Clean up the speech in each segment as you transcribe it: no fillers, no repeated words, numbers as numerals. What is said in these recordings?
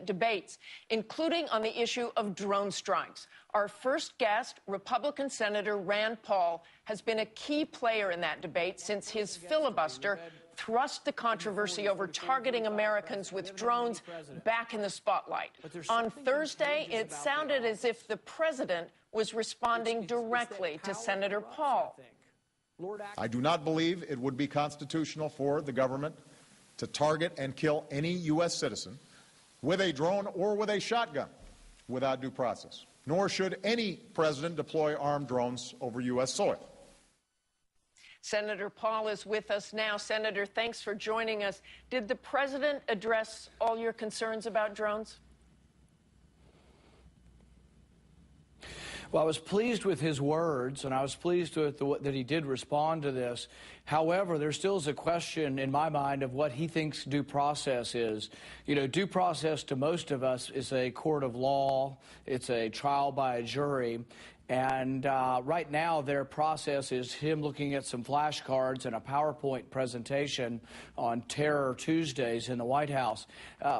debates, including on the issue of drone strikes. Our first guest, Republican Senator Rand Paul, has been a key player in that debate since his filibuster thrust the controversy over targeting Americans with drones back in the spotlight. On Thursday, it sounded as if the president was responding directly to Senator Paul. I do not believe it would be constitutional for the government to target and kill any U.S. citizen with a drone or with a shotgun without due process, nor should any president deploy armed drones over U.S. soil. Senator Paul is with us now. Senator, thanks for joining us. Did the president address all your concerns about drones? Well, I was pleased with his words, and I was pleased with that he did respond to this. However, there still is a question in my mind of what he thinks due process is. You know, due process to most of us is a court of law. It's a trial by a jury. And right now, their process is him looking at some flashcards and a PowerPoint presentation on Terror Tuesdays in the White House.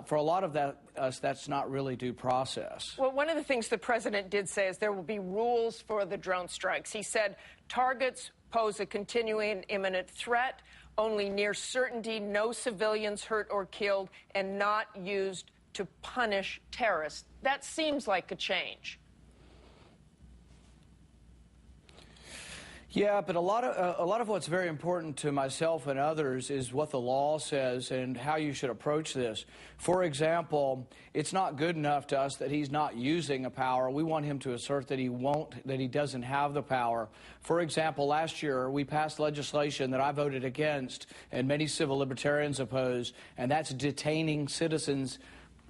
For a lot of that's not really due process. Well, one of the things the president did say is there will be rules for the drone strikes. He said targets pose a continuing imminent threat, only near certainty, no civilians hurt or killed, and not used to punish terrorists. That seems like a change. Yeah, but a lot of what's very important to myself and others is what the law says and how you should approach this. For example, it's not good enough to us that he's not using a power. We want him to assert that he doesn't have the power. For example, last year we passed legislation that I voted against and many civil libertarians opposed, and that's detaining citizens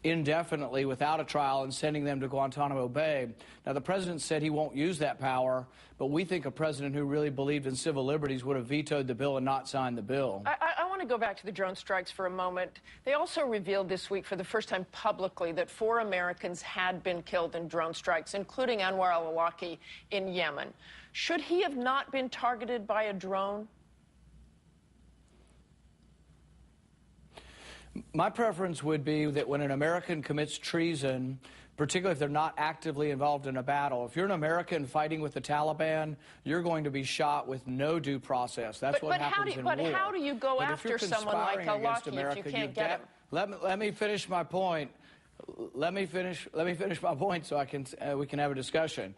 indefinitely without a trial and sending them to Guantanamo Bay. Now, the president said he won't use that power, but we think a president who really believed in civil liberties would have vetoed the bill and not signed the bill. I want to go back to the drone strikes for a moment. They also revealed this week for the first time publicly that 4 Americans had been killed in drone strikes, including Anwar al-Awlaki in Yemen. Should he have not been targeted by a drone? My preference would be that when an American commits treason, particularly if they're not actively involved in a battle, if you're an American fighting with the Taliban, you're going to be shot with no due process. That's what happens in war. But how do you go after someone like al-Awlaki if you can't get him? Let me finish my point. Let me finish my point so we can have a discussion.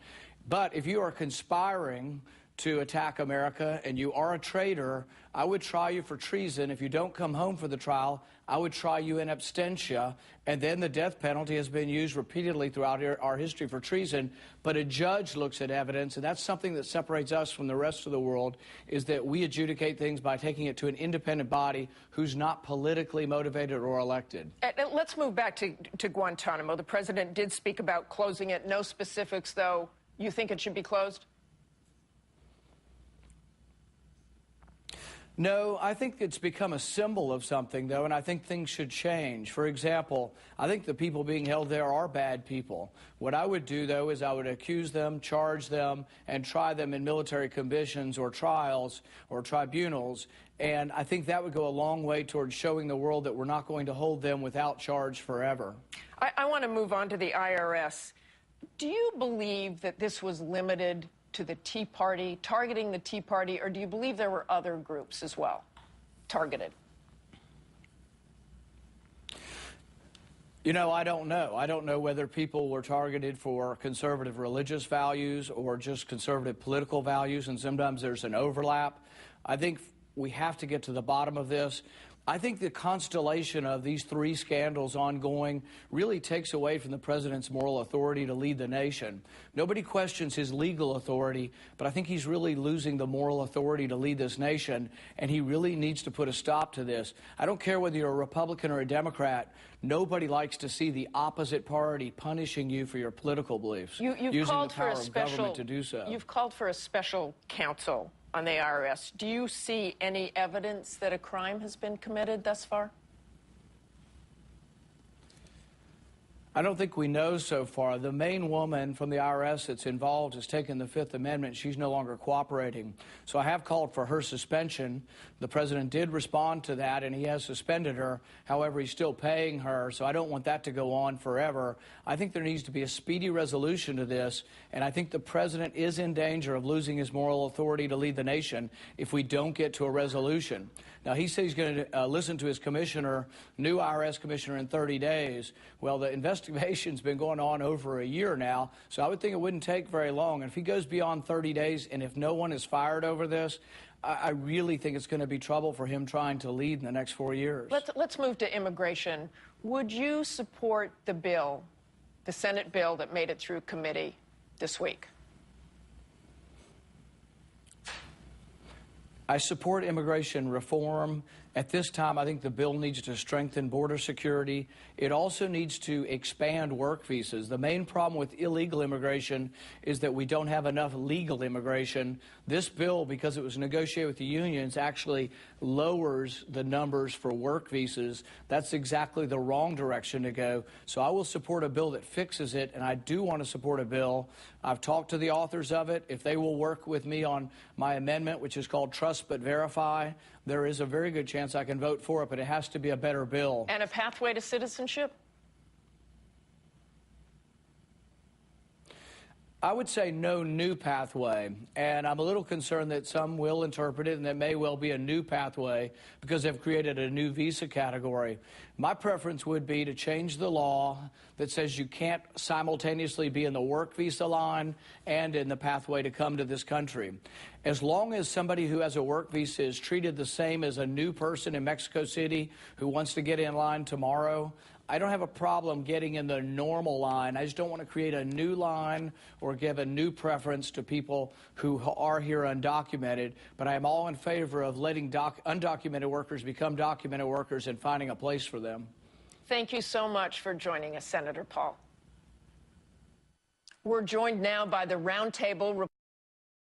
But if you are conspiring to attack America and you are a traitor, I would try you for treason. If you don't come home for the trial, I would try you in absentia, and then the death penalty has been used repeatedly throughout our history for treason. But a judge looks at evidence, and that's something that separates us from the rest of the world, is that we adjudicate things by taking it to an independent body who's not politically motivated or elected. Let's move back to Guantanamo. The president did speak about closing it. No specifics, though. You think it should be closed? No, I think it's become a symbol of something, though, and I think things should change. For example, I think the people being held there are bad people. What I would do, though, is I would accuse them, charge them, and try them in military commissions or trials or tribunals, and I think that would go a long way towards showing the world that we're not going to hold them without charge forever. I want to move on to the IRS. Do you believe that this was limited to the Tea Party, targeting the Tea Party, or do you believe there were other groups as well targeted? You know, I don't know. I don't know whether people were targeted for conservative religious values or just conservative political values, and sometimes there's an overlap. I think we have to get to the bottom of this. I think the constellation of these 3 scandals ongoing really takes away from the president's moral authority to lead the nation. Nobody questions his legal authority, but I think he's really losing the moral authority to lead this nation, and he really needs to put a stop to this. I don't care whether you're a Republican or a Democrat. Nobody likes to see the opposite party punishing you for your political beliefs, using the power of government to do so. You've called for a special counsel on the IRS. Do you see any evidence that a crime has been committed thus far? I don't think we know so far. The main woman from the IRS that's involved has taken the Fifth Amendment. She's no longer cooperating. So I have called for her suspension. The president did respond to that, and he has suspended her. However, he's still paying her, so I don't want that to go on forever. I think there needs to be a speedy resolution to this, and I think the president is in danger of losing his moral authority to lead the nation if we don't get to a resolution. Now, he says he's going to listen to his commissioner, new IRS commissioner, in 30 days. Well, the investigation's been going on over a year now, so I would think it wouldn't take very long. And if he goes beyond 30 days and if no one is fired over this, I really think it's going to be trouble for him trying to lead in the next 4 years. Let's move to immigration. Would you support the bill, the Senate bill that made it through committee this week? I support immigration reform. At this time, I think the bill needs to strengthen border security. It also needs to expand work visas. The main problem with illegal immigration is that we don't have enough legal immigration. This bill, because it was negotiated with the unions, actually lowers the numbers for work visas. That's exactly the wrong direction to go. So I will support a bill that fixes it, and I do want to support a bill. I've talked to the authors of it. If they will work with me on my amendment, which is called Trust But Verify, there is a very good chance I can vote for it, but it has to be a better bill. And a pathway to citizenship? I would say no new pathway, and I'm a little concerned that some will interpret it and that may well be a new pathway because they've created a new visa category. My preference would be to change the law that says you can't simultaneously be in the work visa line and in the pathway to come to this country. As long as somebody who has a work visa is treated the same as a new person in Mexico City who wants to get in line tomorrow, I don't have a problem getting in the normal line. I just don't want to create a new line or give a new preference to people who are here undocumented. But I am all in favor of letting undocumented workers become documented workers and finding a place for them. Thank you so much for joining us, Senator Paul. We're joined now by the roundtable.